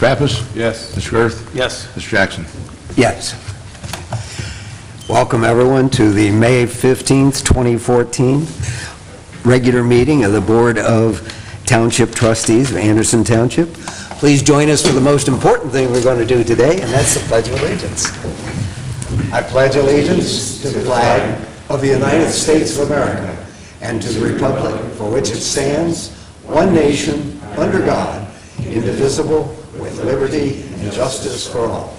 Pappas? Yes. Mr. Girth? Yes. Mr. Jackson? Yes. Welcome, everyone, to the May 15th, 2014 regular meeting of the Board of Township Trustees of Anderson Township. Please join us for the most important thing we're going to do today, and that's the Pledge of Allegiance. I pledge allegiance to the flag of the United States of America and to the republic for which it stands, one nation, under God, indivisible, with liberty and justice for all.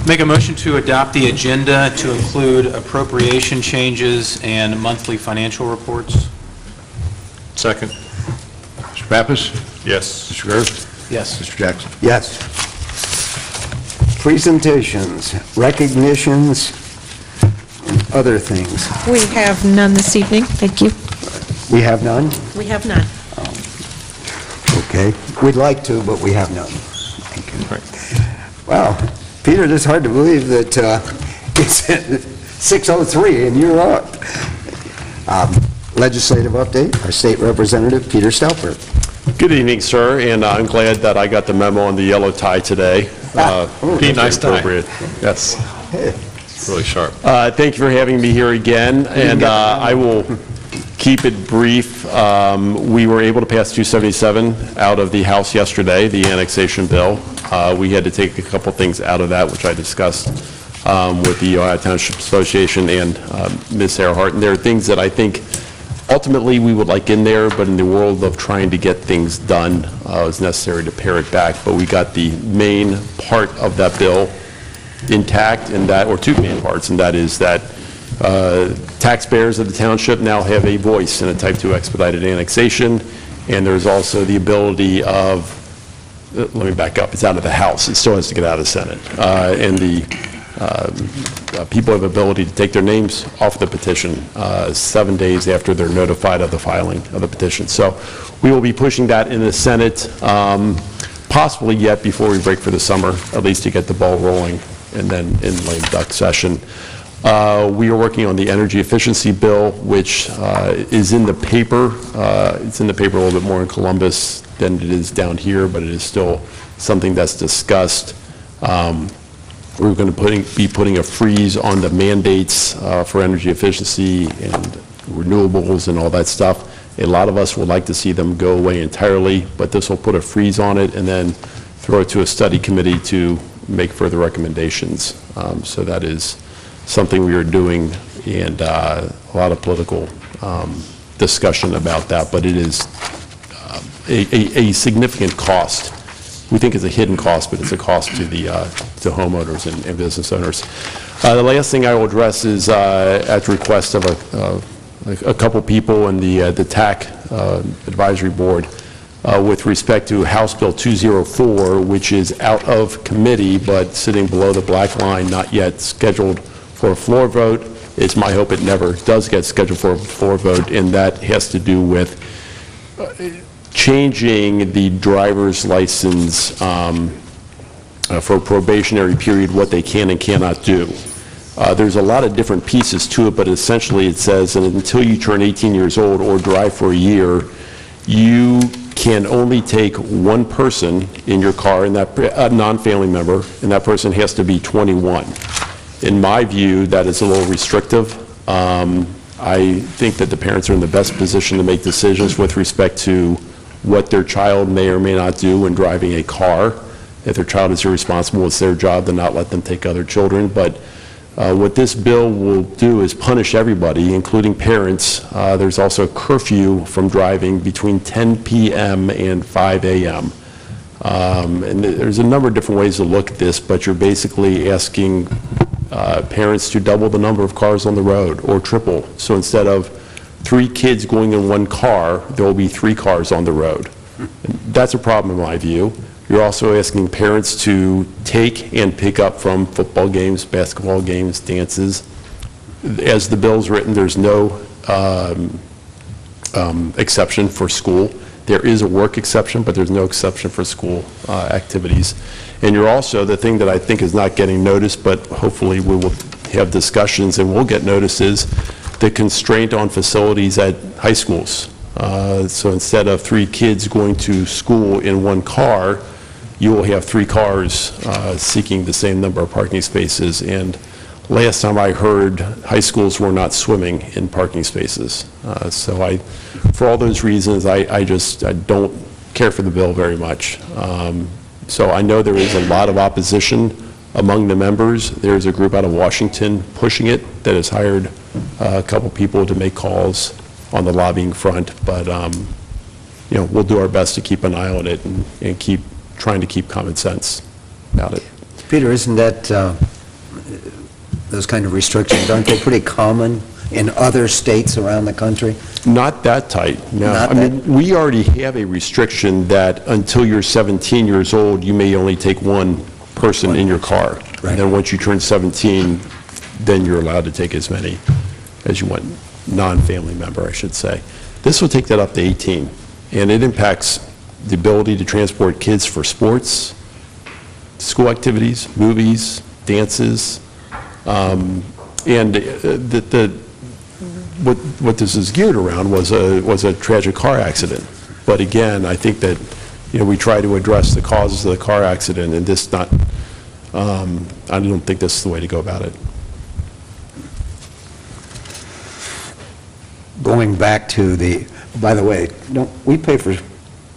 Make a motion to adopt the agenda to include appropriation changes and monthly financial reports. Second. Mr. Pappas? Yes. Mr. Girth? Yes. Mr. Jackson? Yes. Presentations, recognitions, and other things. We have none this evening. Thank you. We have none? We have none. Okay. We'd like to, but we have none. Thank you. Wow. Peter, it's hard to believe that it's at 6:03 and you're up. Legislative update, our state representative, Peter Stelper. Good evening, sir, and I'm glad that I got the memo on the yellow tie today. Pete, nice tie. Appropriate. Yes. It's really sharp. Thank you for having me here again, and I will keep it brief. We were able to pass 277 out of the House yesterday, the annexation bill. We had to take a couple things out of that, which I discussed with the Ohio Township Association and Ms. Earhart. And there are things that I think ultimately we would like in there, but in the world of trying to get things done, it was necessary to pare it back. But we got the main part of that bill intact, and that, or two main parts, and that is that taxpayers of the township now have a voice in a Type 2 expedited annexation, and there's also the ability of, let me back up, it's out of the House, it still has to get out of the Senate, and the people have ability to take their names off the petition 7 days after they're notified of the filing of the petition. So we will be pushing that in the Senate, possibly yet before we break for the summer, at least to get the ball rolling, and then in lame duck session. We are working on the energy efficiency bill, which is in the paper. It's in the paper a little bit more in Columbus than it is down here, but it is still something that's discussed. We're going to be putting a freeze on the mandates for energy efficiency and renewables and all that stuff. A lot of us would like to see them go away entirely, but this will put a freeze on it and then throw it to a study committee to make further recommendations. So that is something we are doing, and a lot of political discussion about that, but it is a significant cost. We think it's a hidden cost, but it's a cost to the to homeowners and business owners. The last thing I will address is at the request of a couple people in the TAC advisory board with respect to House Bill 204, which is out of committee but sitting below the black line, not yet scheduled for a floor vote. It's my hope it never does get scheduled for a floor vote, and that has to do with changing the driver's license for a probationary period, what they can and cannot do. There's a lot of different pieces to it, but essentially it says that until you turn 18 years old or drive for a year, you can only take one person in your car, and that a non-family member, and that person has to be 21. In my view, that is a little restrictive. I think that the parents are in the best position to make decisions with respect to what their child may or may not do when driving a car. If their child is irresponsible, it's their job to not let them take other children. But what this bill will do is punish everybody, including parents. There's also a curfew from driving between 10 p.m. and 5 a.m. And there's a number of different ways to look at this, but you're basically asking parents to double the number of cars on the road or triple. So instead of 3 kids going in one car, there will be 3 cars on the road. And that's a problem in my view. You're also asking parents to take and pick up from football games, basketball games, dances. As the bill's written, there's no exception for school. There is a work exception, but there's no exception for school activities. And you're also, the thing that I think is not getting noticed, but hopefully we will have discussions and we'll get notices, the constraint on facilities at high schools. So instead of 3 kids going to school in 1 car, you will have 3 cars seeking the same number of parking spaces. And last time I heard, high schools were not swimming in parking spaces. So for all those reasons, I don't care for the bill very much. So I know there is a lot of opposition among the members. There's a group out of Washington pushing it that has hired a couple people to make calls on the lobbying front, but we'll do our best to keep an eye on it and keep trying to keep common sense about it. Peter, isn't that, those kind of restrictions, aren't they pretty common in other states around the country? Not that tight, no. Not I mean, we already have a restriction that until you're 17 years old, you may only take 1 person in your car. Right. And then once you turn 17, then you're allowed to take as many as you want, non-family member, I should say. This will take that up to 18, and it impacts the ability to transport kids for sports, school activities, movies, dances, and what this is geared around was a tragic car accident. But again, I think that we try to address the causes of the car accident, and this not. I don't think this is the way to go about it. Going back to by the way,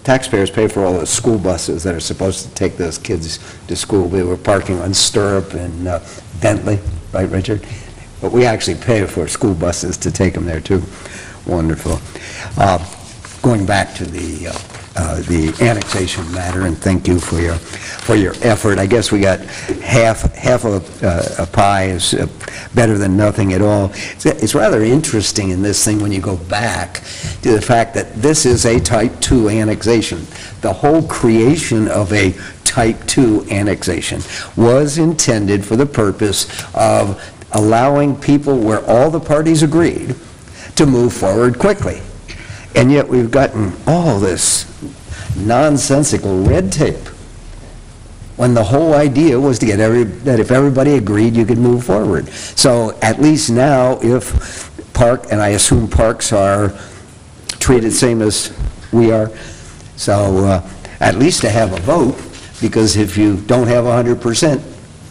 taxpayers pay for all the school buses that are supposed to take those kids to school. We were parking on Stirrup and Bentley, right, Richard? But we actually pay for school buses to take them there, too. Wonderful. Going back to the annexation matter, and thank you for your effort. I guess we got half a pie is better than nothing at all. It's rather interesting in this thing when you go back to the fact that this is a Type 2 annexation. The whole creation of a Type 2 annexation was intended for the purpose of allowing people where all the parties agreed to move forward quickly. And yet we've gotten all this nonsensical red tape when the whole idea was to get that if everybody agreed, you could move forward. So at least now, if and I assume parks are treated same as we are, so at least to have a vote, because if you don't have 100%,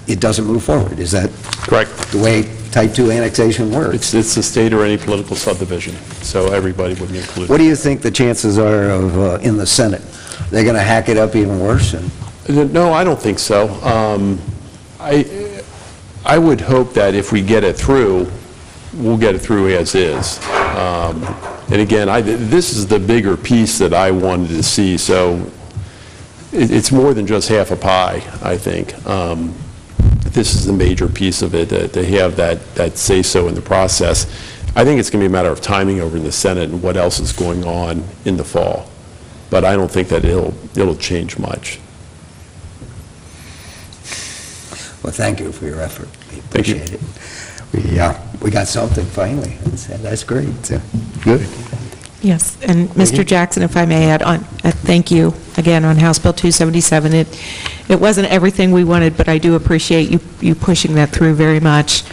it doesn't move forward. Is that correct? The way Type 2 annexation works? It's the state or any political subdivision, so everybody would be included. What do you think the chances are of in the Senate? They're going to hack it up even worse? No, I don't think so. I would hope that if we get it through, we'll get it through as is. And again, this is the bigger piece that I wanted to see, so it's more than just half a pie, I think. This is the major piece of it, to have that say-so in the process. I think it's going to be a matter of timing over in the Senate and what else is going on in the fall. But I don't think that it'll change much. Well, thank you for your effort. We Thank you. appreciate it. We got something finally. That's great. So, good. Yes, and Mr. Jackson, if I may add on, thank you again on House Bill 277. It wasn't everything we wanted, but I do appreciate you pushing that through very much.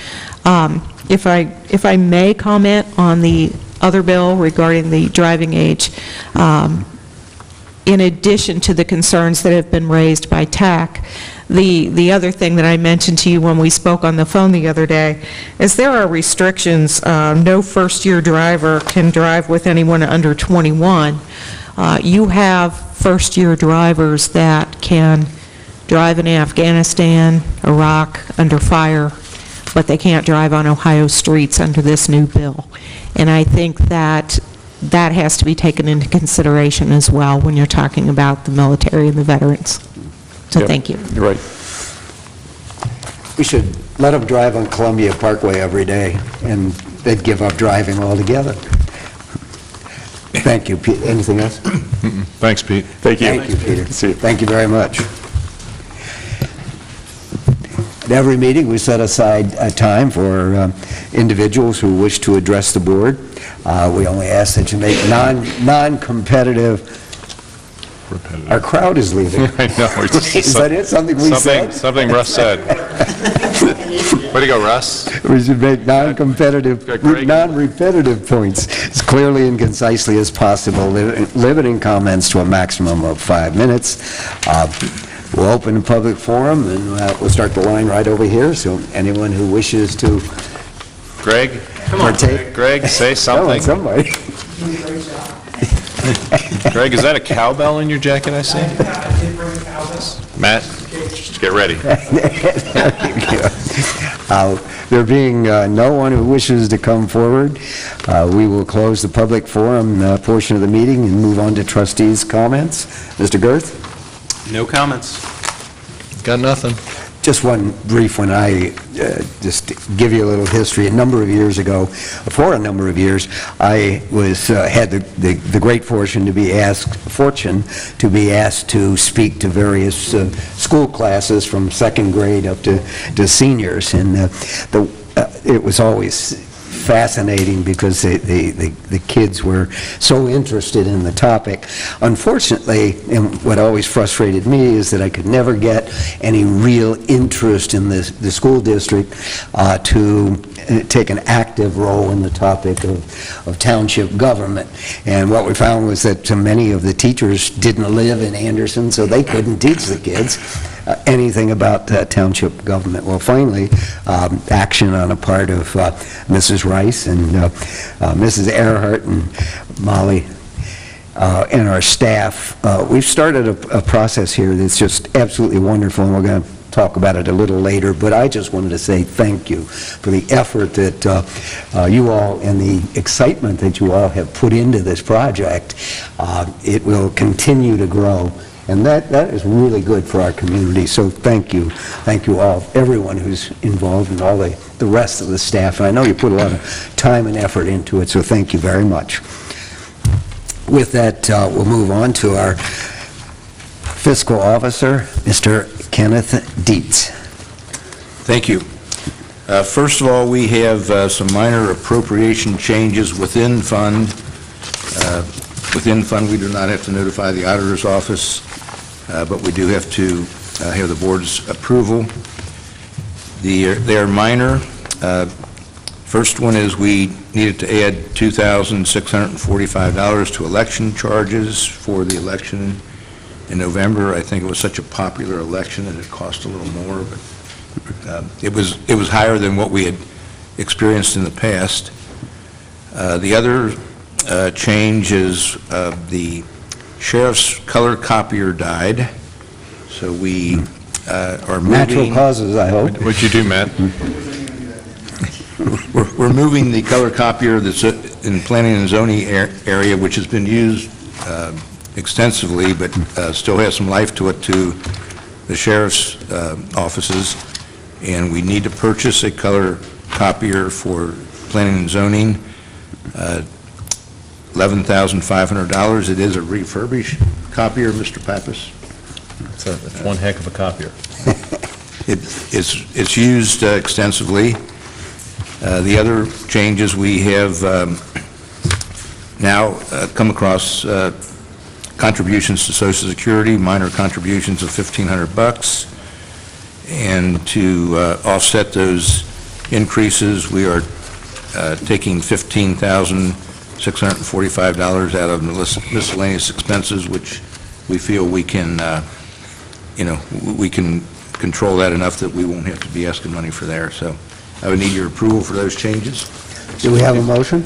If I may comment on the other bill regarding the driving age, in addition to the concerns that have been raised by TAC, the other thing that I mentioned to you when we spoke on the phone the other day is there are restrictions. No first-year driver can drive with anyone under 21. You have first-year drivers that can drive in Afghanistan, Iraq, under fire, but they can't drive on Ohio streets under this new bill. And I think that has to be taken into consideration as well when you're talking about the military and the veterans. So Yep. Thank you. You're right. We should let them drive on Columbia Parkway every day, and they'd give up driving altogether. Thank you, Pete. Anything else? Thanks, Pete. Thank you. Thank you, Peter. See you. Thank you very much. At every meeting, we set aside a time for individuals who wish to address the board. We only ask that you make non-competitive. Repetitive. Our crowd is leaving. I know. Is that it? Something we said? Something Russ said. Way to go, Russ. We should make non-competitive, Got Greg. non-repetitive points as clearly and concisely as possible, limiting comments to a maximum of 5 minutes. We'll open a public forum, and we'll start the line right over here, so anyone who wishes to Greg? partake. Greg, say Come on, something. somebody. Greg, is that a cowbell in your jacket I see? Matt, just get ready. There being no one who wishes to come forward, we will close the public forum portion of the meeting and move on to trustees' comments. Mr. Girth? No comments. Got nothing. Just one brief one. I just give you a little history. A number of years ago, for a number of years, I had the great fortune to be asked to speak to various school classes from second grade up to seniors, and it was always fascinating because the kids were so interested in the topic. Unfortunately, and what always frustrated me is that I could never get any real interest in the school district to take an active role in the topic of township government. And what we found was that many of the teachers didn't live in Anderson, so they couldn't teach the kids anything about township government. Well, finally, action on a part of Mrs. Rice and Mrs. Earhart and Molly and our staff. We've started a process here that's just absolutely wonderful, and we're going to talk about it a little later, but I just wanted to say thank you for the effort that you all and the excitement that you all have put into this project. It will continue to grow, and that is really good for our community, so thank you. Thank you all, everyone who's involved, and all the rest of the staff. And I know you put a lot of time and effort into it, so thank you very much. With that, we'll move on to our fiscal officer, Mr. Kenneth Dietz. Thank you. First of all, we have some minor appropriation changes within fund. Within fund, we do not have to notify the auditor's office, but we do have to have the board's approval. They are minor. First one is we needed to add $2,645 to election charges for the election in November. I think it was such a popular election that it cost a little more, but it was higher than what we had experienced in the past. The other change is the sheriff's color copier died, so we are moving... Natural causes, I hope. What'd you do, Matt? We're moving the color copier that's in planning and zoning area, which has been used extensively, but still has some life to it, to the sheriff's offices, and we need to purchase a color copier for planning and zoning, $11,500. It is a refurbished copier, Mr. Pappas. It's one heck of a copier. It's used extensively. The other changes we have now come across contributions to Social Security, minor contributions of $1,500, and to offset those increases, we are taking $15,645 out of miscellaneous expenses, which we feel we can, we can control that enough that we won't have to be asking money for there. So I would need your approval for those changes. Do we have a motion?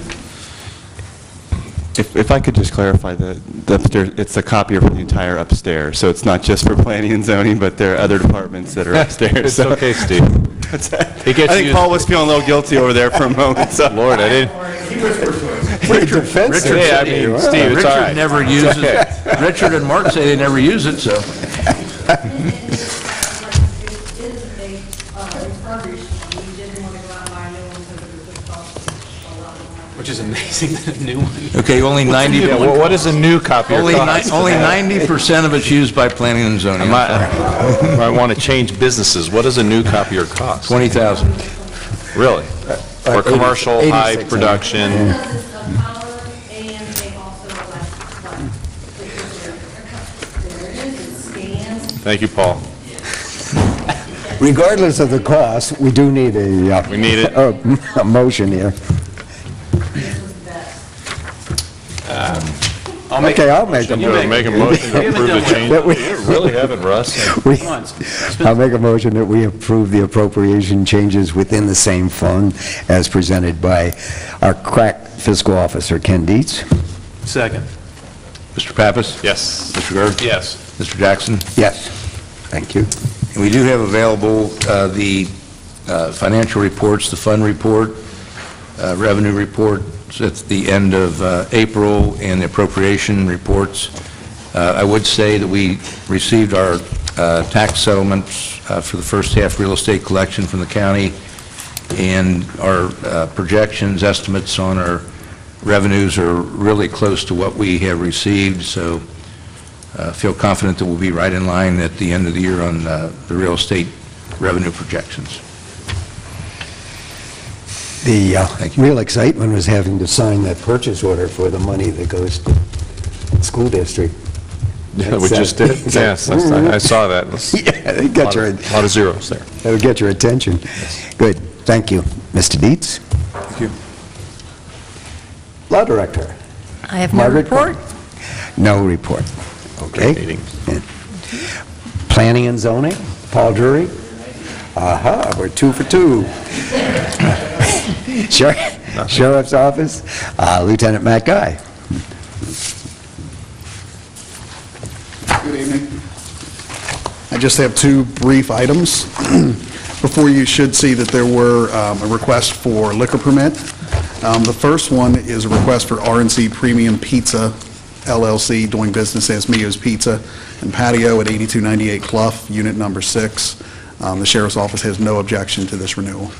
If I could just clarify, the upstairs, it's a copier for the entire upstairs, so it's not just for planning and zoning, but there are other departments that are upstairs. It's so. okay, Steve. What's that? He gets I think used- Paul was feeling a little guilty over there for a moment. So. Lord, I didn't... Richard, Hey, I mean, Steve, it's all right. Richard never uses it. Richard and Mark say they never use it, so. Which is amazing, that a new one. Okay, only 90, What does a new copier cost? only 90% of it's used by planning and zoning. I want to change businesses. What does a new copier cost? 20,000. Really? For commercial, 86, high production? There it is, it scans. Thank you, Paul. regardless of the cost, we do need a... We need it. A motion here. I'll make Okay, I'll make a You motion. Make a motion to approve the change. That we- Really haven't, Russ? We- Come on. I'll make a motion that we approve the appropriation changes within the same fund as presented by our crack fiscal officer, Ken Dietz. Second. Mr. Pappas? Yes. Mr. Gerth? Yes. Mr. Jackson? Yes. Thank you. And we do have available the financial reports, the fund report, revenue report at the end of April, and the appropriation reports. I would say that we received our tax settlements for the first half real estate collection from the county, and our projections, estimates on our revenues are really close to what we have received, so feel confident that we'll be right in line at the end of the year on the real estate revenue projections. The Thank you. real excitement was having to sign that purchase order for the money that goes to the school district. Yeah, we just did. Yes, I saw that. Yeah, they got your... A lot of zeros there. That'll get your attention. Good, thank you. Mr. Dietz? Thank you. Law Director? I have no Margaret? report. No report. Okay. Great meeting. Planning and zoning, Paul Drury? Aha, we're 2 for 2. Sheriff's Office, Lieutenant Matt Guy. Good evening. I just have 2 brief items. Before you should see that there were a request for liquor permit. The first one is a request for R&C Premium Pizza LLC, doing business as Mio's Pizza and Patio at 8298 Clough, Unit Number 6. The Sheriff's Office has no objection to this renewal.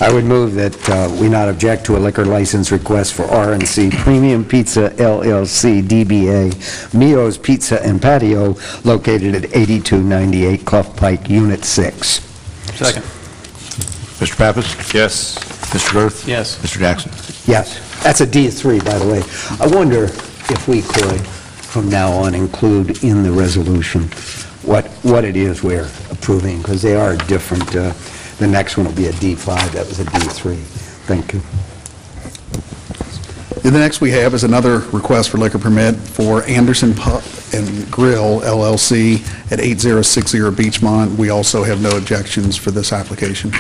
I would move that we not object to a liquor license request for R&C Premium Pizza LLC, DBA, Mio's Pizza and Patio, located at 8298 Clough Pike, Unit 6. Second. Mr. Pappas? Yes. Mr. Gerth? Yes. Mr. Jackson? Yes, that's a D3, by the way. I wonder if we could, from now on, include in the resolution what it is we're approving, because they are different. The next one will be a D5, that was a D3. Thank you. And the next we have is another request for liquor permit for Anderson Pub and Grill LLC at 8060 Beachmont. We also have no objections for this application.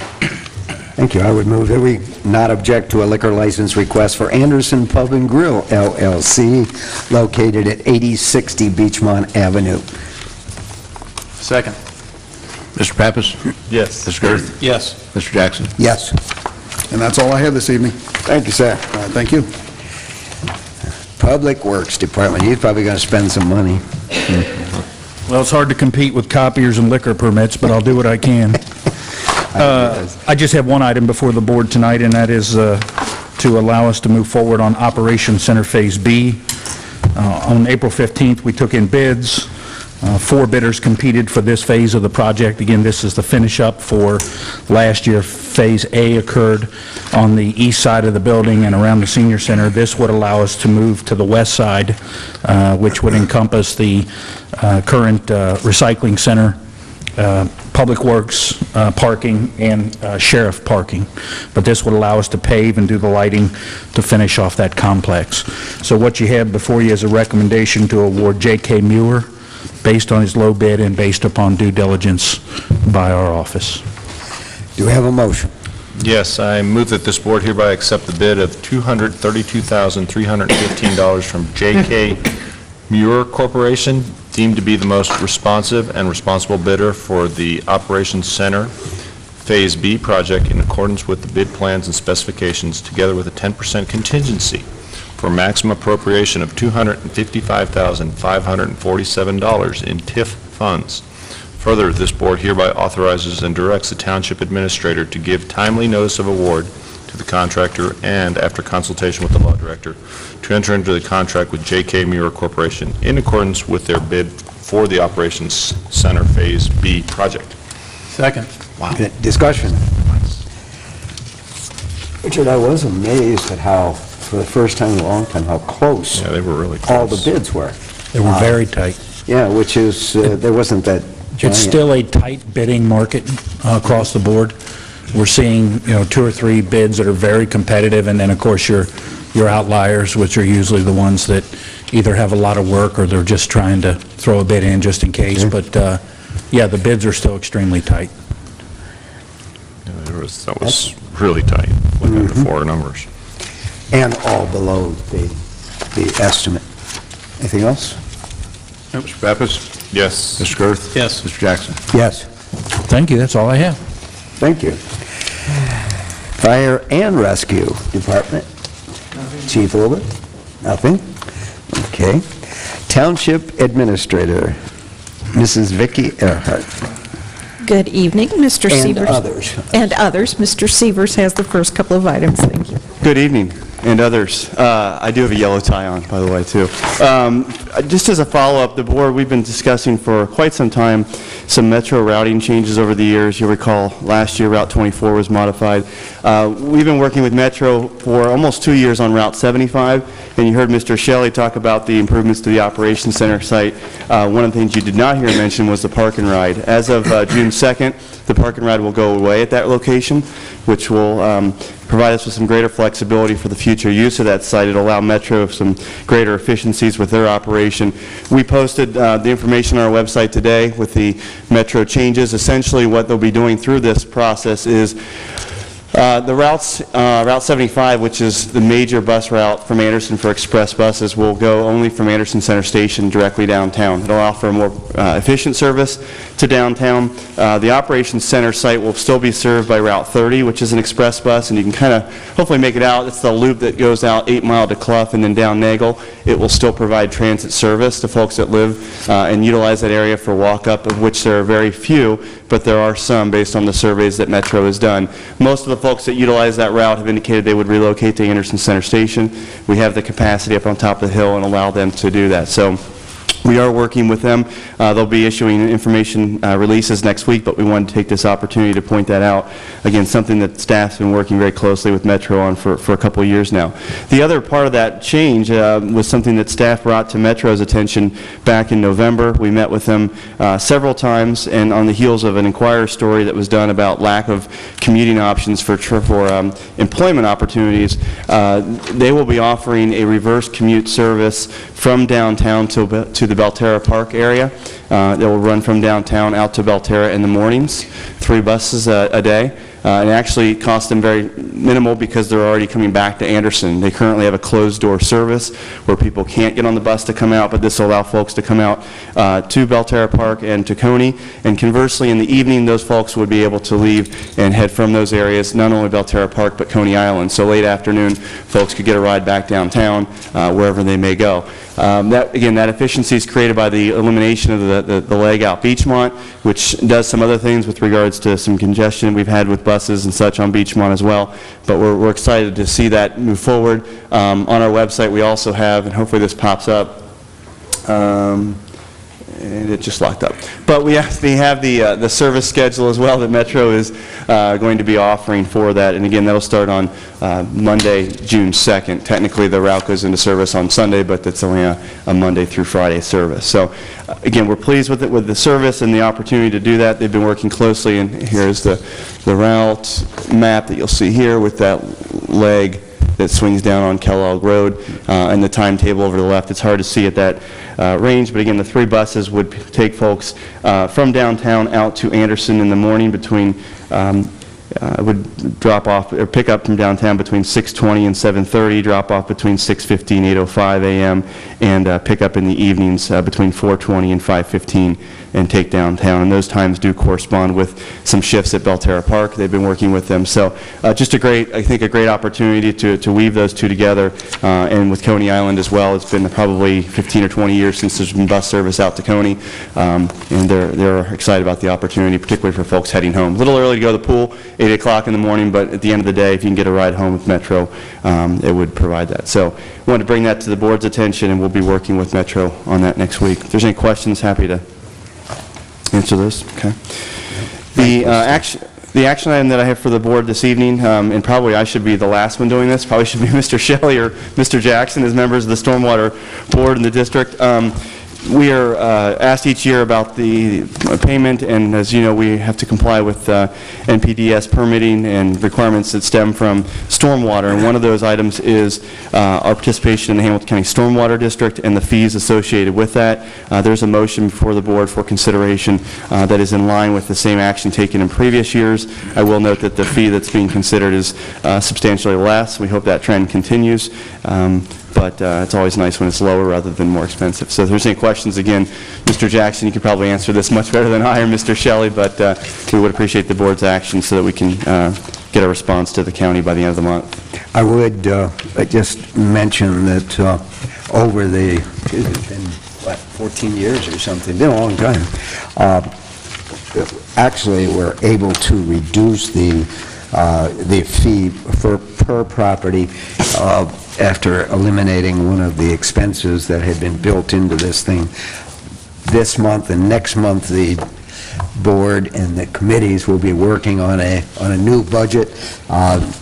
Thank you. I would move that we not object to a liquor license request for Anderson Pub and Grill LLC, located at 8060 Beachmont Avenue. Second. Mr. Pappas? Yes. Mr. Gerth? Yes. Mr. Jackson? Yes. And that's all I have this evening. Thank you, sir. Thank you. Public Works Department, he's probably going to spend some money. Well, it's hard to compete with copiers and liquor permits, but I'll do what I can. I just have one item before the board tonight, and that is to allow us to move forward on Operation Center Phase B. On April 15th, we took in bids. 4 bidders competed for this phase of the project. Again, this is the finish-up for last year. Phase A occurred on the east side of the building and around the senior center. This would allow us to move to the west side, which would encompass the current recycling center, Public Works parking, and sheriff parking. But this would allow us to pave and do the lighting to finish off that complex. So what you have before you is a recommendation to award J.K. Muir based on his low bid and based upon due diligence by our office. Do we have a motion? Yes, I move that this board hereby accept the bid of $232,315 from J.K. Muir Corporation, deemed to be the most responsive and responsible bidder for the Operations Center Phase B project in accordance with the bid plans and specifications, together with a 10% contingency for maximum appropriation of $255,547 in TIF funds. Further, this board hereby authorizes and directs the Township Administrator to give timely notice of award to the contractor and, after consultation with the Law Director, to enter into the contract with J.K. Muir Corporation in accordance with their bid for the Operations Center Phase B project. Second. Wow. Discussion. Richard, I was amazed at how, for the first time in a long time, how close Yeah, they were really close. all the bids were. They were very tight. Yeah, which is, there wasn't that It's still a tight bidding market across the board. We're seeing, 2 or 3 bids that are very competitive, and then, of course, your outliers, which are usually the ones that either have a lot of work or they're just trying to throw a bid in just in case. But, yeah, the bids are still extremely tight. That was really tight, looking at the 4 numbers. And all below the estimate. Anything else? Mr. Pappas? Yes. Mr. Girth? Yes. Mr. Jackson? Yes. Thank you, that's all I have. Thank you. Fire and Rescue Department. Chief Wilbur? Nothing? Okay. Township Administrator, Mrs. Vicki Earhart. Good evening, Mr. And Severs. others. And others. Mr. Severs has the first couple of items. Thank you. Good evening, and others. I do have a yellow tie on, by the way, too. Just as a follow-up, the board, we've been discussing for quite some time some Metro routing changes over the years. You'll recall last year Route 24 was modified. We've been working with Metro for almost 2 years on Route 75, and you heard Mr. Shelley talk about the improvements to the Operations Center site. One of the things you did not hear mentioned was the park and ride. As of June 2nd, the park and ride will go away at that location, which will provide us with some greater flexibility for the future use of that site. It'll allow Metro some greater efficiencies with their operation. We posted the information on our website today with the Metro changes. Essentially, what they'll be doing through this process is the routes, Route 75, which is the major bus route from Anderson for express buses, will go only from Anderson Center Station directly downtown. It'll offer a more efficient service to downtown. The Operations Center site will still be served by Route 30, which is an express bus, and you can kind of hopefully make it out. It's the loop that goes out 8 Mile to Clough and then down Nagel. It will still provide transit service to folks that live and utilize that area for walk-up, of which there are very few, but there are some based on the surveys that Metro has done. Most of the folks that utilize that route have indicated they would relocate to Anderson Center Station. We have the capacity up on top of the hill and allow them to do that. So we are working with them. They'll be issuing information releases next week, but we wanted to take this opportunity to point that out. Again, something that staff's been working very closely with Metro on for a couple of years now. The other part of that change was something that staff brought to Metro's attention back in November. We met with them several times, and on the heels of an Inquirer story that was done about lack of commuting options for employment opportunities, they will be offering a reverse commute service from downtown to the Belterra Park area. They will run from downtown out to Belterra in the mornings, 3 buses a day. And actually costs them very minimal because they're already coming back to Anderson. They currently have a closed-door service where people can't get on the bus to come out, but this will allow folks to come out to Belterra Park and to Coney. And conversely, in the evening, those folks would be able to leave and head from those areas, not only Belterra Park, but Coney Island. So late afternoon, folks could get a ride back downtown, wherever they may go. That efficiency is created by the elimination of the leg out Beachmont, which does some other things with regards to some congestion we've had with buses and such on Beachmont as well. But we're excited to see that move forward. On our website, we also have, and hopefully this pops up, and it just locked up. But we actually have the service schedule as well that Metro is going to be offering for that. And again, that'll start on Monday, June 2nd. Technically, the route goes into service on Sunday, but it's only a Monday through Friday service. So again, we're pleased with it, with the service and the opportunity to do that. They've been working closely, and here's the route map that you'll see here with that leg that swings down on Kellogg Road, and the timetable over to the left. It's hard to see at that range, but again, the 3 buses would take folks from downtown out to Anderson in the morning between would drop off or pick up from downtown between 6:20 and 7:30, drop off between 6:50 and 8:05 a.m., and pick up in the evenings between 4:20 and 5:15 and take downtown. And those times do correspond with some shifts at Belterra Park. They've been working with them. So just I think a great opportunity to weave those two together. And with Coney Island as well, it's been probably 15 or 20 years since there's been bus service out to Coney. And they're excited about the opportunity, particularly for folks heading home. A little early to go to the pool, 8 o'clock in the morning, but at the end of the day, if you can get a ride home with Metro, it would provide that. So I wanted to bring that to the board's attention, and we'll be working with Metro on that next week. If there's any questions, happy to answer those. Okay. The action item that I have for the board this evening, and probably I should be the last one doing this, probably should be Mr. Shelley or Mr. Jackson as members of the Stormwater Board in the district. We are asked each year about the payment, and as you know, we have to comply with NPDES permitting and requirements that stem from stormwater, and one of those items is our participation in the Hamilton County Stormwater District and the fees associated with that. There's a motion before the board for consideration that is in line with the same action taken in previous years. I will note that the fee that's being considered is substantially less. We hope that trend continues. But it's always nice when it's lower rather than more expensive. So if there's any questions, again, Mr. Jackson, you could probably answer this much better than I or Mr. Shelley, but we would appreciate the board's action so that we can get a response to the county by the end of the month. I would just mention that over the, it's been, what, 14 years or something, been a long time, actually we're able to reduce the fee per property after eliminating one of the expenses that had been built into this thing. This month and next month, the board and the committees will be working on a new budget.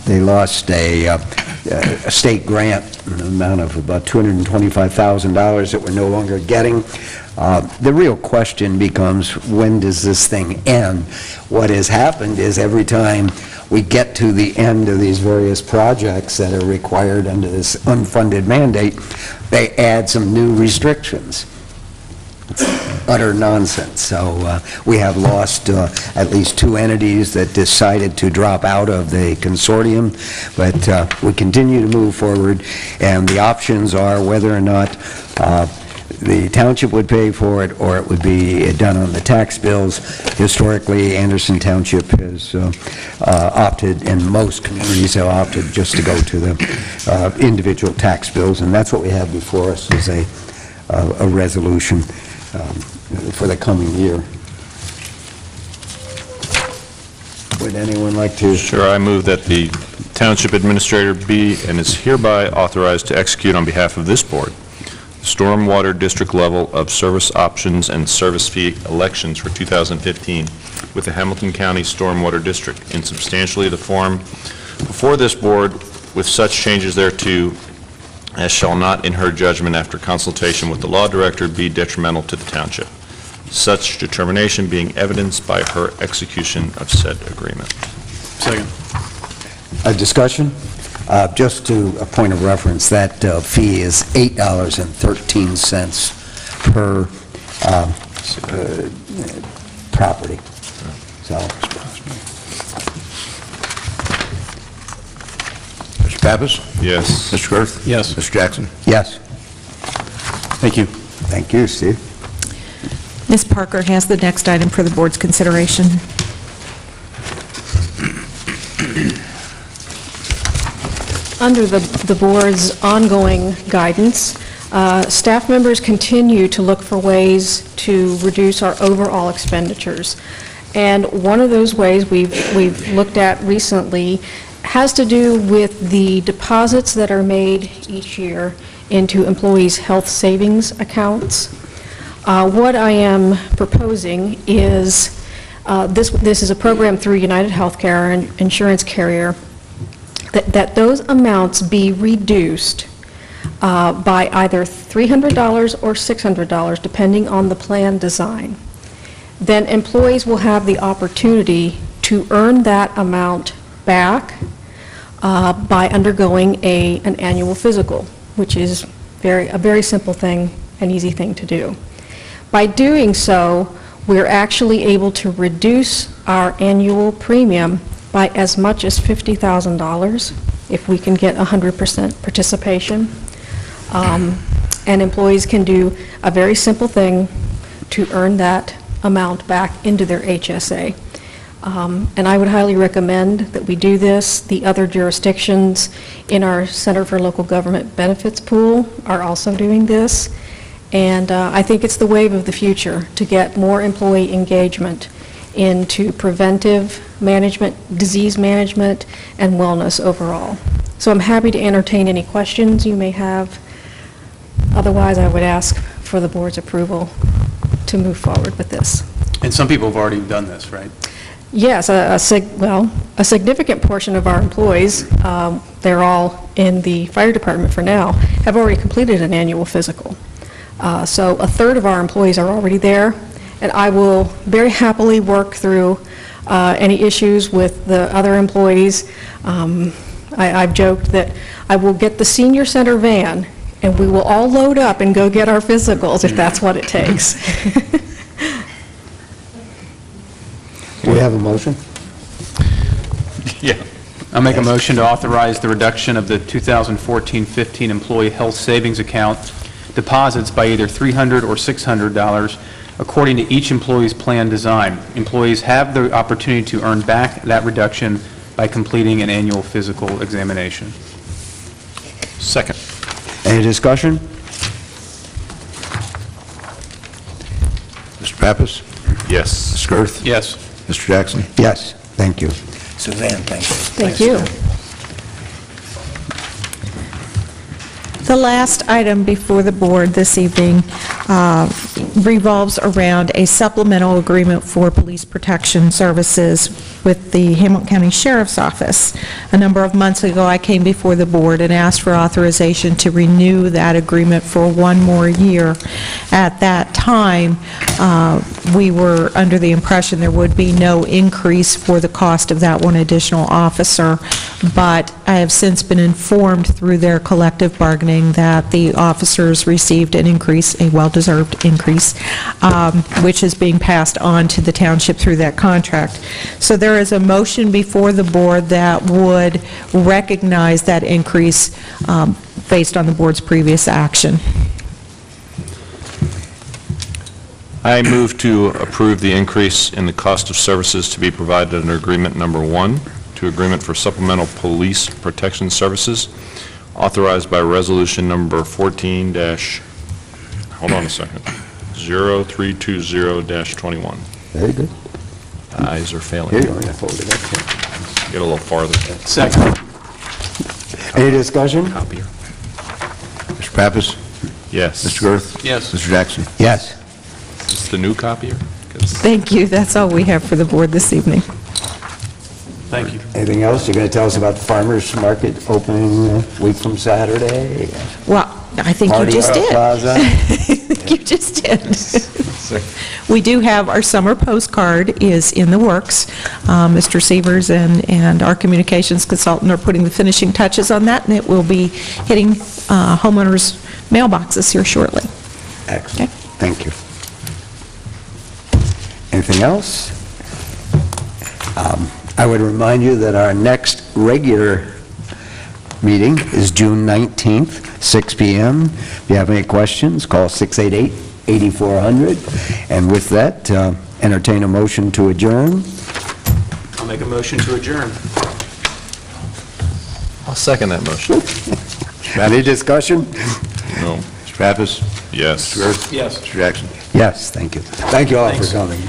They lost a state grant in the amount of about $225,000 that we're no longer getting. The real question becomes, when does this thing end? What has happened is every time we get to the end of these various projects that are required under this unfunded mandate, they add some new restrictions. It's utter nonsense. So we have lost at least 2 entities that decided to drop out of the consortium, but we continue to move forward, and the options are whether or not the township would pay for it, or it would be done on the tax bills. Historically, Anderson Township has opted, and most communities have opted, just to go to the individual tax bills, and that's what we have before us is a resolution for the coming year. Would anyone like to? Sure, I move that the Township Administrator be and is hereby authorized to execute on behalf of this board stormwater district level of service options and service fee elections for 2015 with the Hamilton County Stormwater District in substantially the form before this board with such changes thereto as shall not, in her judgment after consultation with the law director, be detrimental to the township. Such determination being evidenced by her execution of said agreement. Second. A discussion? Just to a point of reference, that fee is $8.13 per property. So, Mr. Pappas? Yes. Mr. Kurth? Yes. Mr. Jackson? yes. Thank you. Thank you, Steve. Ms. Parker has the next item for the board's consideration. Under the board's ongoing guidance, staff members continue to look for ways to reduce our overall expenditures. And one of those ways we've looked at recently has to do with the deposits that are made each year into employees' health savings accounts. What I am proposing is, this is a program through United Healthcare, an insurance carrier, that those amounts be reduced by either $300 or $600, depending on the plan design. Then employees will have the opportunity to earn that amount back by undergoing an annual physical, which is a very simple thing, an easy thing to do. By doing so, we're actually able to reduce our annual premium by as much as $50,000 if we can get 100% participation. And employees can do a very simple thing to earn that amount back into their HSA. And I would highly recommend that we do this. The other jurisdictions in our Center for Local Government Benefits pool are also doing this. And I think it's the wave of the future to get more employee engagement into preventive management, disease management, and wellness overall. So I'm happy to entertain any questions you may have. Otherwise, I would ask for the board's approval to move forward with this. And some people have already done this, right? Yes, a significant portion of our employees, they're all in the fire department for now, have already completed an annual physical. So a third of our employees are already there, and I will very happily work through any issues with the other employees. I've joked that I will get the senior center van, and we will all load up and go get our physicals if that's what it takes. We have a motion? Yeah. I'll make a motion to authorize the reduction of the 2014-15 employee health savings account deposits by either $300 or $600 according to each employee's plan design. Employees have the opportunity to earn back that reduction by completing an annual physical examination. Second. Any discussion? Mr. Pappas? Yes. Mr. Girth? Yes. Mr. Jackson? Yes, thank you. Suzanne, thank you. Thank you. The last item before the board this evening revolves around a supplemental agreement for police protection services with the Hamilton County Sheriff's Office. A number of months ago, I came before the board and asked for authorization to renew that agreement for one more year. At that time, we were under the impression there would be no increase for the cost of that one additional officer, but I have since been informed through their collective bargaining that the officers received an increase, a well-deserved increase, which is being passed on to the township through that contract. So there is a motion before the board that would recognize that increase based on the board's previous action. I move to approve the increase in the cost of services to be provided under Agreement Number 1 to Agreement for Supplemental Police Protection Services, authorized by Resolution Number 14 hold on a second, 0320-21. Very good. Eyes are failing. Here you are, fold it up here. Get a little farther. Second. Any discussion? Copier. Mr. Pappas? Yes. Mr. Girth? Yes. Mr. Jackson? Yes. Is this the new copier? 'Cause Thank you. That's all we have for the board this evening. Thank you. Anything else? You're going to tell us about the farmers market opening a week from Saturday? Well, I think you Party just at did. Plaza? I think you just did. We do have, our summer postcard is in the works. Mr. Severs and our communications consultant are putting the finishing touches on that, and it will be hitting homeowners' mailboxes here shortly. Excellent. Thank you. Anything else? I would remind you that our next regular meeting is June 19th, 6 p.m. If you have any questions, call 688-8400. And with that, entertain a motion to adjourn. I'll make a motion to adjourn. I'll second that motion. Any discussion? No. Mr. Pappas? Yes. Mr. Girth? Yes. Mr. Jackson? Yes, thank you. Thank you all for coming.